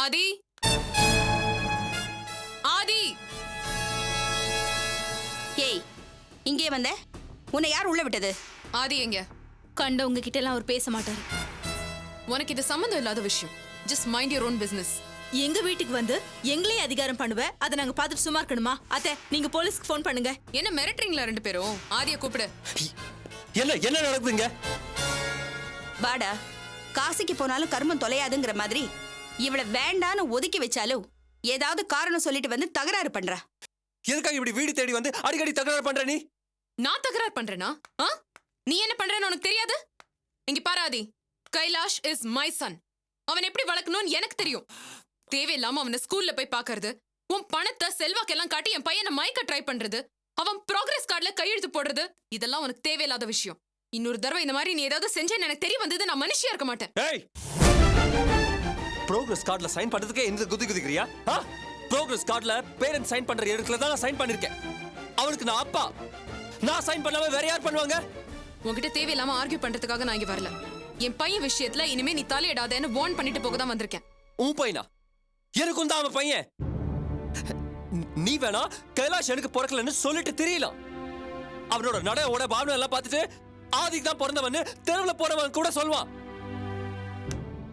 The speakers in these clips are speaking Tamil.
ஆதி ஆதி ஏய், இங்கே வந்த? உன்னை யார் உள்ள விட்டது? ஆதி எங்க? கண்டவங்க கிட்ட எல்லாம் அவர் பேச மாட்டாரு. உனக்கு இது சம்பந்தம் இல்லாத விஷயம். Just mind your own business. எங்க வீட்டுக்கு வந்து எங்களே அதிகாரம் பண்ணுவ, அதை நாங்க பார்த்துட்டு சும்மா இருக்கணுமா? அத்தை, நீங்க போலீஸ்க்கு ஃபோன் பண்ணுங்க. என்ன மிரட்டுறீங்களா ரெண்டு பேரும்? ஆதியை கூப்பிடு. என்ன நடக்குதுங்க? வாடா. காசிக்கு போனாலும் கர்மம் தொலையாதுங்கிற மாதிரி இவளை வேண்டான்னு ஒதுக்கி வச்சாலும் ஏதாவது காரணம் சொல்லிட்டு வந்து தகராறு பண்றா. எதுக்காக இப்படி வீடு தேடி வந்து அடிக்கடி தகராறு பண்ற நீ? நான் தகராறு பண்றேனா? நீ என்ன பண்றேன்னு உனக்கு தெரியாது? இங்க பாரு ஆதி, கைலாஷ் இஸ் மை சன். அவன் எப்படி வளர்க்கணும்னு எனக்கு தெரியும். தேவையில்லாம அவனை ஸ்கூல்ல போய் பாக்குறது, உன் பணத்தை செல்வாக்கெல்லாம் காட்டி என் பையனை மயக்க ட்ரை பண்றது, அவன் ப்ராக்ரஸ் கார்டுல கையெழுத்து போடுறது, இதெல்லாம் உனக்கு தேவையில்லாத விஷயம். இன்னொரு தடவை இந்த மாதிரி நீ ஏதாவது செஞ்சேன்னு எனக்கு தெரிய வந்தது, நான் மனுஷியா இருக்க மாட்டேன். ஏய், ப்ரோக்ரஸ் கார்டுல சைன் பண்றதுக்கே இந்த குதிக்கிறியா? ப்ரோக்ரஸ் கார்டுல பேரண்ட் சைன் பண்ற இடத்துல தான் நான் சைன் பண்ணிருக்கேன். அவனுக்கு நான் அப்பா. நான் சைன் பண்ணாம வேற யார் பண்ணுவாங்க? உன்கிட்ட தேவையில்லாம ஆர்கியூ பண்றதுக்காக நான் இங்க வரல. என் பையன் விஷயத்துல இனிமே நீ தலையிடாதேன்னு வார்ன் பண்ணிட்டு போக தான் வந்திருக்கேன். உன் பையனா? எனக்கும் தான் அவன் பையன். நீ வேணா கைலாஷ் எனக்கு பிறக்கலன்னு சொல்லிட்டு தெரியலாம். அவனோட நடையோட பாவனை எல்லாம் பார்த்துட்டு ஆதிக்கு தான் பிறந்தவன்னு தெருவில் போறவன் கூட சொல்வான்.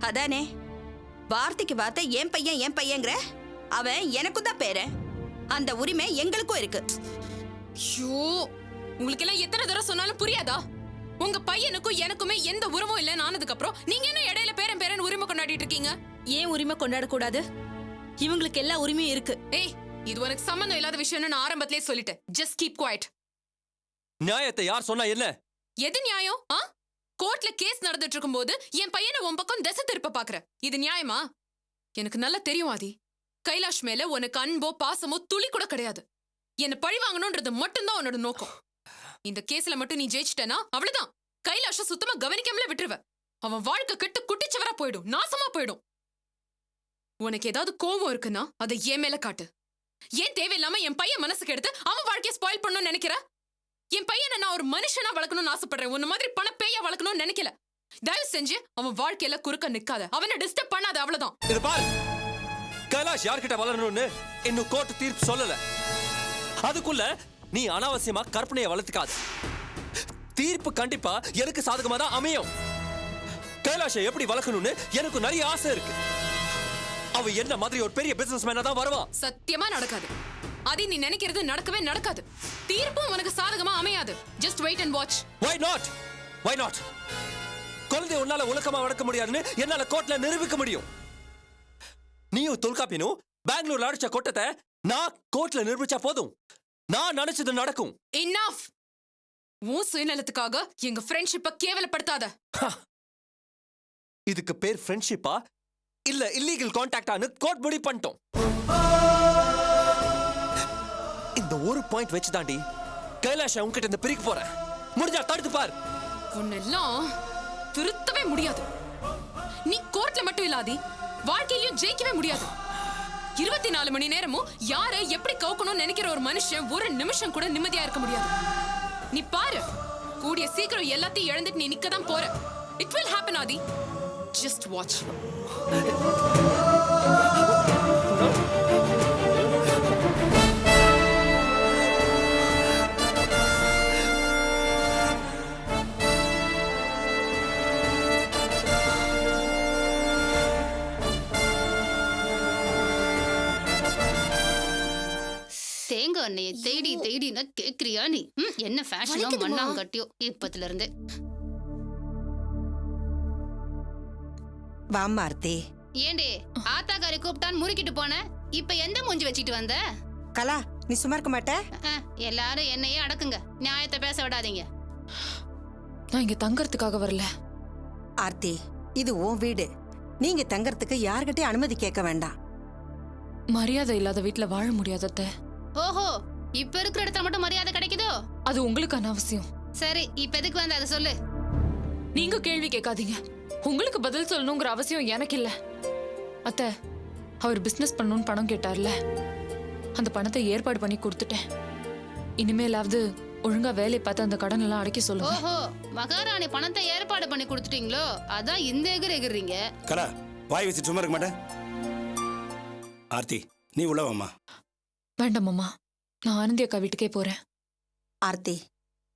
அதானே, வார்த்தைக்கு வார்த்தை என் பையங்கிற. அவன் எனக்கும் தான் பேரன். அந்த உரிமை எங்களுக்கும் இருக்கு. ஐயோ, உங்களுக்கு எல்லாம் எத்தனை தடவை சொன்னாலும் புரியாதா? உங்க பையனுக்கும் எனக்குமே எந்த உரிமும் இல்லைன்னு ஆனதுக்கு அப்புறம் நீங்க என்ன இடையில பேரன் உரிமை கொண்டாடிட்டு இருக்கீங்க? ஏன் உரிமை கொண்டாட கூடாது? இவங்களுக்கு எல்லா உரிமையும் இருக்கு. ஏய், இது உனக்கு சம்பந்தம் இல்லாத விஷயம்னு நான் ஆரம்பத்திலே சொல்லிட்டேன். Just keep quiet. நியாயத்தை யார் சொன்னா என்ன? எது நியாயம்? கோர்ட்ல கேஸ் நடந்துட்டு இருக்கும்போது என் பையனை உன் பக்கம் திசை திருப்ப பாக்குற, இது நியாயமா? எனக்கு நல்லா தெரியும் ஆதி, கைலாஷ் மேல உனக்கு அன்போ பாசமோ துளி கூட கிடையாது. என்ன பழி வாங்கணும்ன்றது மட்டும்தான் உன்னோட நோக்கம். இந்த கேஸ்ல மட்டும் நீ ஜெயிச்சிட்டனா அவ்வளவுதான். கைலாஷ சுத்தமா கவனிக்காமலே விட்டுருவ. அவன் வாழ்க்கை கெட்டு குட்டிச்சவரா போயிடும், நாசமா போயிடும். உனக்கு ஏதாவது கோவம் இருக்குன்னா அதை என் மேல காட்டு. ஏன் தேவையில்லாம என் பையன் மனசுக்கு எடுத்து அவன் வாழ்க்கைய ஸ்பாயில் பண்ணணும்னு நினைக்கிற? என் பையனை நான் ஒரு மனுஷனா வளர்க்கணும்னு ஆசைப்படுறேன். உன்ன மாதிரி பண பேயா வளர்க்கணும்னு நினைக்கல. தயவு செஞ்சு அவன் வாழ்க்கையில குறுக்க நிக்காத, அவனை டிஸ்டர்ப் பண்ணாத, அவ்வளவுதான். இது பாரு, கைலாஷ் யார்கிட்ட வளரணும்னு இன்னும் கோர்ட் தீர்ப்பு சொல்லல. அதுக்குள்ள நீ அனாவசியமா கற்பனையை வளர்த்துக்காது. தீர்ப்பு கண்டிப்பா எனக்கு சாதகமா தான் அமையும். கைலாஷை எப்படி வளர்க்கணும்னு எனக்கு நிறைய ஆசை இருக்கு. அவ என்ன மாதிரி ஒரு பெரிய பிசினஸ் மேனா தான் வருவான். சத்தியமா நடக்காது. அது நீ நினைக்கிறது நடக்கவே நடக்காது. தீர்ப்பும் உனக்கு சாதகமா அமையாது. Just wait and watch. Why not? Why not? குழந்தை உன்னால உலகமா வளர்க்க முடியாதுன்னு என்னால கோர்ட்ல நிரூபிக்க முடியும். நீயும் தொல்காப்பியனும் பெங்களூர்ல அடிச்ச கொட்டத்தை நான் கோர்ட்ல நிரூபிச்சா போதும். நான் நினைச்சது நடக்கும். Enough. உன் சுயநலத்துக்காக எங்க ஃப்ரெண்ட்ஷிப்பை கேவலப்படுத்தாத. இதுக்கு பேர் ஃப்ரெண்ட்ஷிப்பா இல்ல இல்லீகல் கான்டாக்டான்னு கோர்ட் முடிவு பண்ணிட்டோம். இந்த ஒரு பாயிண்ட் வச்சு தாண்டி கைலாஷ் உன்கிட்ட இந்த பிரிக்க போறேன். முடிஞ்சா தடுத்து பார். உன்னெல்லாம் திருத்தவே முடியாது. நீ கோர்ட்ல மட்டும் இல்லாதி வாழ்க்கையிலும் ஜெயிக்கவே முடியாது. 24 மணி நேரமும் யாரை எப்படி கவுக்கணும்னு நினைக்கிற ஒரு மனுஷன் ஒரு நிமிஷம் கூட நிம்மதியா இருக்க முடியாது. நீ பாரு, கூடிய சீக்கிரம் எல்லாத்தையும் இழந்துட்டு நீ நிக்கதான் போற. It will happen Aadhi. Just watch. தேங்காய் எண்ணெயை தேடினா கேக்குறியா நீ? என்ன ஃபேஷனோ மண்ணாங்கட்டியோ இப்பத்துல இருந்து. வாமார்த்தி. ஏண்டே, ஆத்தாக்காரி கூப்பிட்டான்னு முறுக்கிட்டு போன, இப்ப எந்த மூஞ்சி வச்சிட்டு வந்த? கலா, நீ சும்மா இருக்க மாட்ட? எல்லாரும் என்னையே அடக்குங்க, நியாயத்தை பேச விடாதீங்க. நான் இங்க தங்கறதுக்காக வரல ஆர்த்தி. இது உன் வீடு. நீங்க தங்கறதுக்கு யார்கிட்டயும் அனுமதி கேட்க வேண்டாம். மரியாதை இல்லாத வீட்டுல வாழ முடியாதத்த. ஓஹோ, இப்ப இருக்கிற இடத்துல மட்டும் மரியாதை கிடைக்குதோ? அது உங்களுக்கு அனாவசியம். சரி, இப்ப எதுக்கு வந்த அதை சொல்லு. நீங்க கேள்வி கேட்காதீங்க. உங்களுக்கு பதில் சொல்லணுங்கிற அவசியம் எனக்கு இல்ல. அத்தை, அவர் பிசினஸ் பண்ணணும்னு பணம் கேட்டார்ல, அந்த பணத்தை ஏற்பாடு பண்ணி கொடுத்துட்டேன். இனிமேலாவது ஒழுங்கா வேலை பார்த்து அந்த கடன் எல்லாம் அடைக்க சொல்லுங்க. ஓஹோ, மகாராணி பணத்தை ஏற்பாடு பண்ணி கொடுத்துட்டீங்களோ, அதான் இந்த எகிறீங்க. கலா, வாய் வச்சு சும்மா இருக்க மாட்டேன். ஆர்த்தி நீ உள்ளவாம்மா. வேண்டாம் மாமா, நான் ஆனந்தி அக்கா வீட்டுக்கே போறேன். ஆர்த்தி,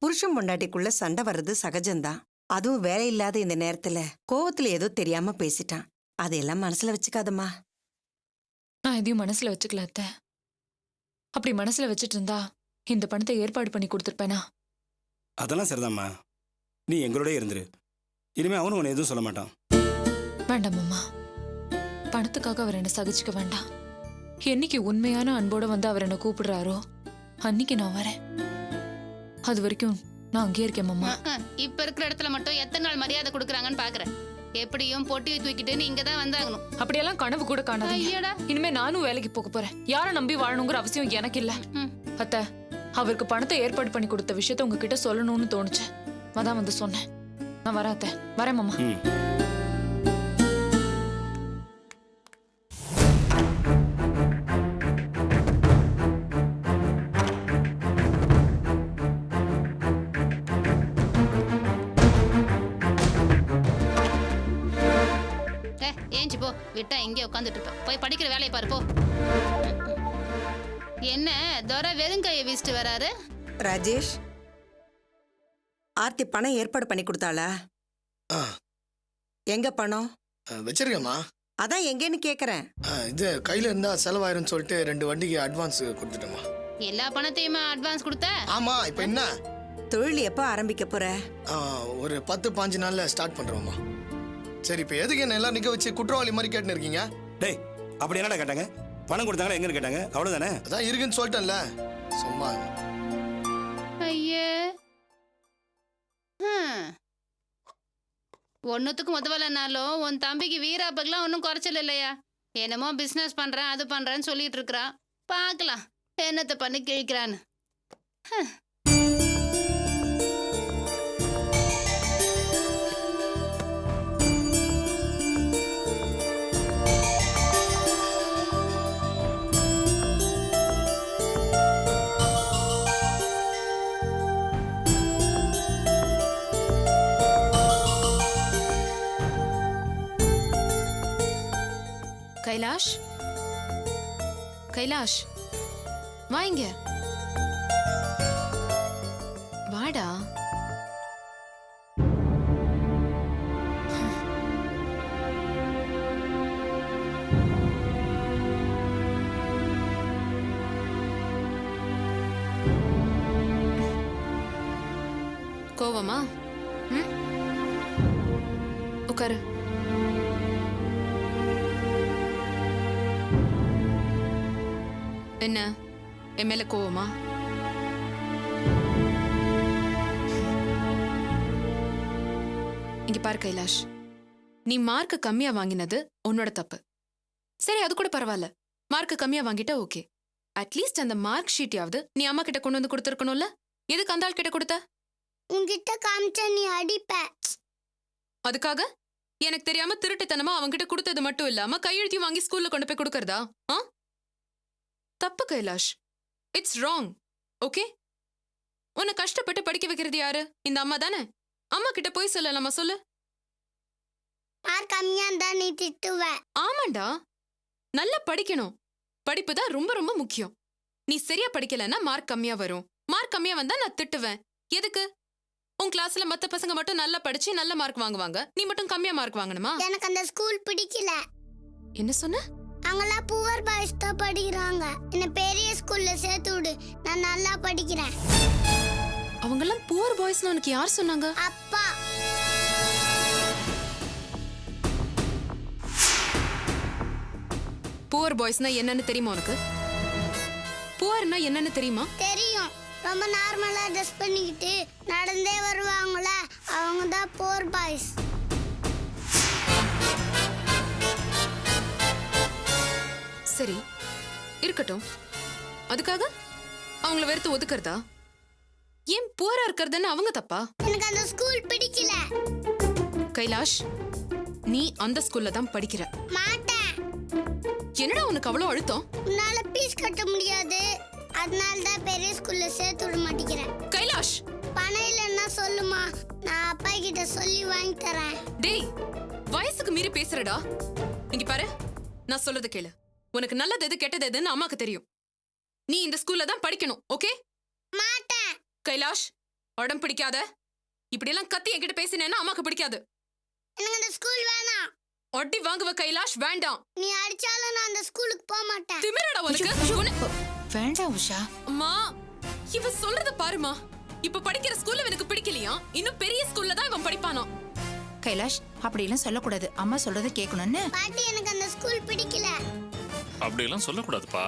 புருஷன் பொண்டாட்டிக்குள்ள சண்டை வர்றது சகஜம்தான். அதுவும் வேலை இல்லாத இந்த நேரத்துல கோவத்துல ஏதோ தெரியாம பேசிட்டான். அதையெல்லாம் மனசுல வச்சுக்காதம்மா. நான் எதையும் மனசுல வச்சுக்கல அத்தை. அப்படி மனசுல வச்சுட்டு இருந்தா இந்த பணத்தை ஏற்பாடு பண்ணி கொடுத்துருப்பேனா? அதெல்லாம் சரிதாம்மா, நீ எங்களோட இருந்துரு. இனிமே அவனும் உன்னை எதுவும் சொல்ல மாட்டான். வேண்டாம் மாமா, பணத்துக்காக அவர் என்ன சகிச்சுக்க வேண்டாம். என்னைக்கு உண்மையான அன்போட வந்து அவர் என்ன கூப்பிடுறாரோ அன்னைக்கு நான் வரேன். அது வரைக்கும் நான் அங்கேயே இருக்கேன் மாமா. இப்ப இருக்கிற இடத்துல மட்டும் எத்தனை நாள் மரியாதை கொடுக்குறாங்கன்னு பாக்குறேன். எப்படியும் பொட்டியை தூக்கிட்டு நீ இங்கதான் வந்தாகணும். அப்படியெல்லாம் கனவு கூட காணாதீங்க. ஐயடா. இனிமே நானும் வேலைக்கு போக போறேன். யாரை நம்பி வாழணுங்கிற அவசியம் எனக்கு இல்ல. அத்தை, அவருக்கு பணத்தை ஏற்பாடு பண்ணி கொடுத்த விஷயத்த உங்ககிட்ட சொல்லணும்னு தோணுச்சு. அதான் வந்து சொன்னேன். நான் வரேன் அத்தை. வரேன் மாமா. ஏஞ்சி போ, விட்டா எங்கே உட்காந்துட்டு இருப்ப. போய் படிக்கிற வேலையை பாரு போ. என்ன துரை வெறும் கையை வீசிட்டு வராரு? ராஜேஷ், ஆர்த்தி பணம் ஏற்பாடு பண்ணி கொடுத்தாளா? எங்க பணம் வச்சிருக்கேம்மா. அதான் எங்கன்னு கேக்குறேன். இது கையில இருந்தா செலவாயிரும்னு சொல்லிட்டு 2 வண்டிக்கு அட்வான்ஸ் கொடுத்துட்டேம்மா. எல்லா பணத்தையுமா அட்வான்ஸ் கொடுத்த? ஆமா. இப்ப என்ன தொழில் எப்ப ஆரம்பிக்க போற? ஒரு 10-15 நாள்ல ஸ்டார்ட் பண்றோம்மா. சரி, இப்ப எதுக்கு என்ன எல்லாம் நிக்க வச்சு குற்றவாளி மாதிரி கேட்டுன்னு இருக்கீங்க? டேய், அப்படி என்னடா கேட்டாங்க? பணம் கொடுத்தாங்களா எங்கன்னு கேட்டாங்க, அவ்வளவுதானே? அதான் இருக்குன்னு சொல்லிட்டேன்ல, சும்மா. ஐயே, ஒன்னுத்துக்கு முதவலனாலும் உன் தம்பிக்கு வீராப்புக்கெல்லாம் ஒன்றும் குறைச்சல் இல்லையா? என்னமோ பிஸ்னஸ் பண்றேன் அது பண்றேன்னு சொல்லிட்டு இருக்கிறான். பார்க்கலாம் என்னத்தை பண்ணி கிழிக்கிறான்னு. கைலாஷ், கைலாஷ், வாங்க. வாடா. கோவமா? உட்காரு. என்ன என் மேல கோவமா? இங்க பாரு கைலாஷ், நீ மார்க் கம்மியா வாங்கினது உன்னோட தப்பு. சரி, அது கூட பரவாயில்ல. மார்க் கம்மியா வாங்கிட்ட ஓகே. அட்லீஸ்ட் அந்த மார்க் ஷீட்யாவது நீ அம்மா கிட்ட கொண்டு வந்து கொடுத்துருக்கணும்ல. எதுக்கு அந்த ஆள் கிட்ட கொடுத்த? உன்கிட்ட காமிச்சா நீ அடிப்ப. அதுக்காக எனக்கு தெரியாம திருட்டுத்தனமா அவன்கிட்ட கொடுத்தது மட்டும் இல்லாம கையெழுத்தி வாங்கி ஸ்கூல்ல கொண்டு போய் கொடுக்கறதா? தப்பு கைலாஷ். It's wrong. ஓகே, உன்னை கஷ்டப்பட்டு படிக்க வைக்கிறது யாரு? இந்த அம்மா தானே. அம்மா கிட்ட போய் சொல்லலாமா? சொல்லு. மார்க் கம்மியா இருந்தா நீ திட்டுவ. ஆமாண்டா, நல்லா படிக்கணும். படிப்பு தான் ரொம்ப ரொம்ப முக்கியம். நீ சரியா படிக்கலன்னா மார்க் கம்மியா வரும். மார்க் கம்மியா வந்தா நான் திட்டுவேன். எதுக்கு? உன் கிளாஸ்ல மத்த பசங்க மட்டும் நல்லா படிச்சு நல்ல மார்க் வாங்குவாங்க, நீ மட்டும் கம்மியா மார்க் வாங்கணுமா? எனக்கு அந்த ஸ்கூல் பிடிக்கல. என்ன சொன்ன? அங்கெல்லாம் புவர் பாய்ஸ் தான் படிக்கிறாங்க. என்ன பெரிய ஸ்கூல்ல சேர்த்து விடு, நான் நல்லா படிக்கிறேன். அவங்கெல்லாம் புவர் பாய்ஸ்னு உனக்கு யார் சொன்னாங்க? அப்பா. புவர் பாய்ஸ்னா என்னன்னு தெரியுமா உனக்கு? புவர்னா என்னன்னு தெரியுமா? தெரியும். ரொம்ப நார்மலா ட்ரெஸ் பண்ணிக்கிட்டு நடந்தே வருவாங்கள, அவங்க தான் புவர் பாய்ஸ். சரி, இருக்கட்டும். அதுக்காக அவங்கள வெறுத்து ஒதுக்குறதா? ஏன் புவரா இருக்கிறதுன்னு அவங்க தப்பா? எனக்கு அந்த ஸ்கூல் பிடிக்கல. கைலாஷ், நீ அந்த ஸ்கூல்ல தான் படிக்கிற. மாட்டேன். என்னடா உனக்கு அவ்வளவு அழுத்தம்? உன்னால பீஸ் கட்ட முடியாது, அதனால தான் பெரிய ஸ்கூல்ல சேர்த்து விட மாட்டேங்கிறேன். கைலாஷ், பணம் இல்லைன்னா சொல்லுமா, நான் அப்பா கிட்ட சொல்லி வாங்கி தரேன். டேய், வயசுக்கு மீறி பேசுறடா. இங்க பாரு, நான் சொல்றத கேளு. உனக்கு நல்லது எது கெட்டது எதுன்னு அம்மாக்கு தெரியும். நீ இந்த ஸ்கூல்ல தான் படிக்கணும், ஓகே? மாட்டேன். கைலாஷ், உடம்பு பிடிக்காத. இப்படி எல்லாம் கத்தி என்கிட்ட பேசினேன்னா அம்மாக்கு பிடிக்காது. எனக்கு அந்த ஸ்கூல் வேணாம். ஒட்டி வாங்குவ கைலாஷ், வேண்டாம். நீ அடிச்சாலும் நான் அந்த ஸ்கூலுக்கு போக மாட்டேன். திமிரடா உனக்கு. வேண்டாம் உஷா. அம்மா, இவ சொல்றத பாருமா. இப்ப படிக்கிற ஸ்கூல்ல எனக்கு பிடிக்கலையா? இன்னும் பெரிய ஸ்கூல்ல தான் இவன் படிப்பானா? கைலாஷ், அப்படி எல்லாம் சொல்லக்கூடாது. அம்மா சொல்றதை கேட்கணும்னு. பாட்டி, எனக்கு அந்த ஸ்கூல் பிடிக்கல. அப்படியெல்லாம் சொல்லக்கூடாதுப்பா.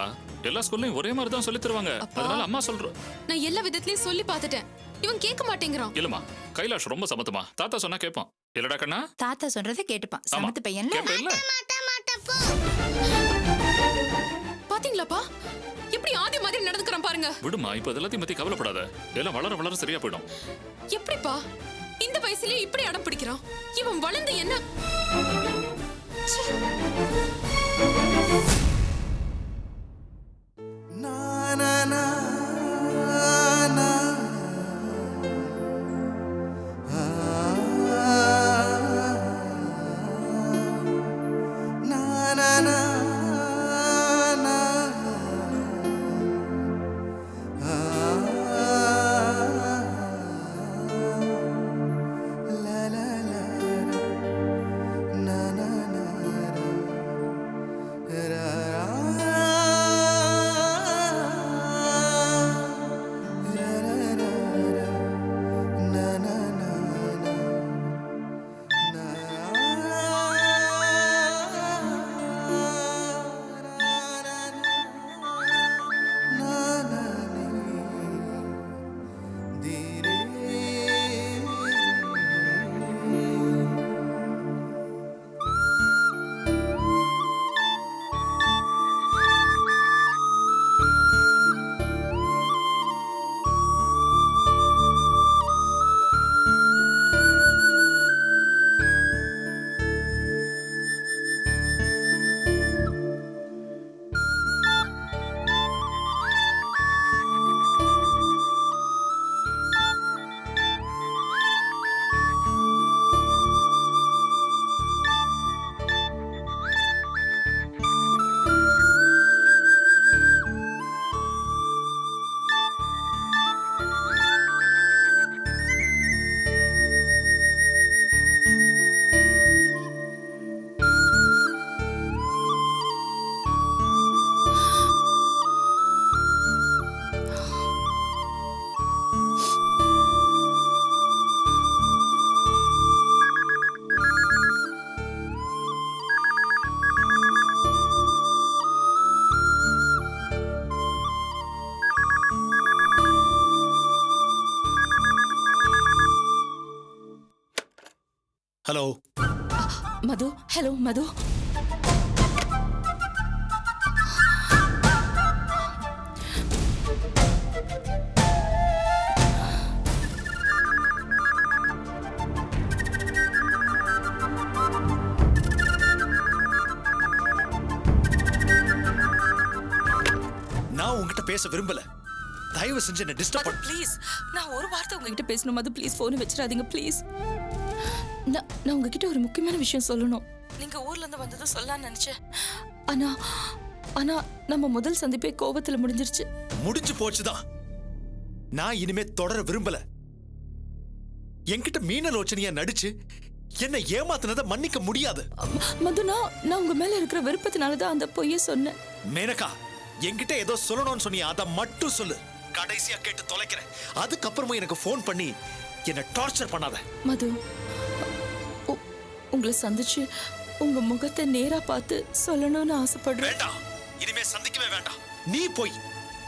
எல்லா ஸ்கூல்லையும் ஒரே மாதிரி தான் சொல்லி தருவாங்க. அதனால அம்மா சொல்றோம். நான் எல்லா விதத்திலயும் சொல்லி பார்த்துட்டேன். இவன் கேட்க மாட்டேங்கிறான். இல்லம்மா, கைலாஷ் ரொம்ப சமத்துமா. தாத்தா சொன்னா கேட்பான். இல்லடா கண்ணா? தாத்தா சொல்றதை கேட்டுப்பான். சமத்து பையன்ல. கேட்பேன்ல? மாட்டேன் மாட்டேன் போ. பாத்தீங்களாப்பா, எப்படி ஆதி மாதிரி நடந்துக்கிறான் பாருங்க. விடுமா, இப்ப எல்லாத்தையும் பத்தி கவலைப்படாத. எல்லாம் வளர வளர சரியா போயிடும். எப்படிப்பா இந்த வயசுலயே இப்படி அடம் பிடிக்கிறான்? இவன் வளர்ந்து என்ன? ச்சே. ஹலோ மது. ஹலோ மது. நான் உங்ககிட்ட பேச விரும்பல. தயவு செஞ்சு என்ன டிஸ்டர்ப் பண்ணு. ப்ளீஸ், நான் ஒரு வார்த்தை உங்ககிட்ட பேசணும் மது. ப்ளீஸ் போனை வச்சிடாதீங்க ப்ளீஸ். நான் உங்ககிட்ட ஒரு முக்கியமான விஷயம் சொல்லணும். நீங்க ஊர்ல இருந்து வந்ததை சொல்லலாம்னு நினைச்சேன். ஆனா நம்ம முதல் சந்திப்பே கோபத்துல முடிஞ்சிருச்சு. முடிஞ்சு போச்சுதான். நான் இனிமே தொடர விரும்பல. என்கிட்ட மீனலோச்சனையா நடிச்சு என்ன ஏமாத்தினதை மன்னிக்க முடியாது. மது, நான் உங்க மேல இருக்கிற விருப்பத்தினாலதான் அந்த பொய்ய சொன்னேன். மேனகா, என்கிட்ட ஏதோ சொல்லணும்னு சொன்னியா, அதை மட்டும் சொல்லு. கடைசியா கேட்டு தொலைக்கிறேன். அதுக்கப்புறமா எனக்கு போன் பண்ணி என்ன டார்ச்சர் பண்ணாத. மது, உங்களை சந்திச்சு உங்க முகத்தை நேரா பார்த்து சொல்லணும்னு ஆசைப்படுறேன். வேண்டாம், இனிமே சந்திக்கவே வேண்டாம். நீ போய்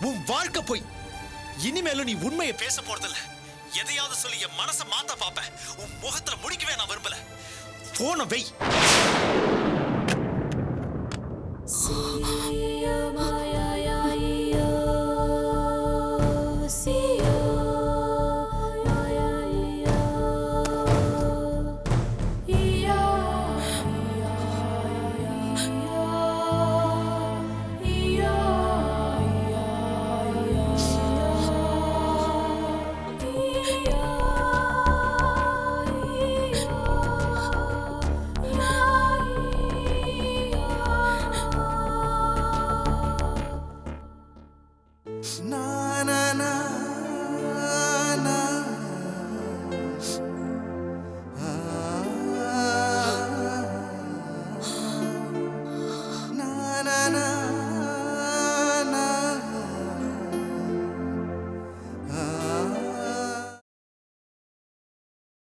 உன் வாழ்க்கை போய். இனிமேலும் நீ உண்மையை பேச போறதில்ல. எதையாவது சொல்லி என் மனசை மாத்த பாப்ப. உன் முகத்துல முடிக்கவே நான் விரும்பல. போன வை.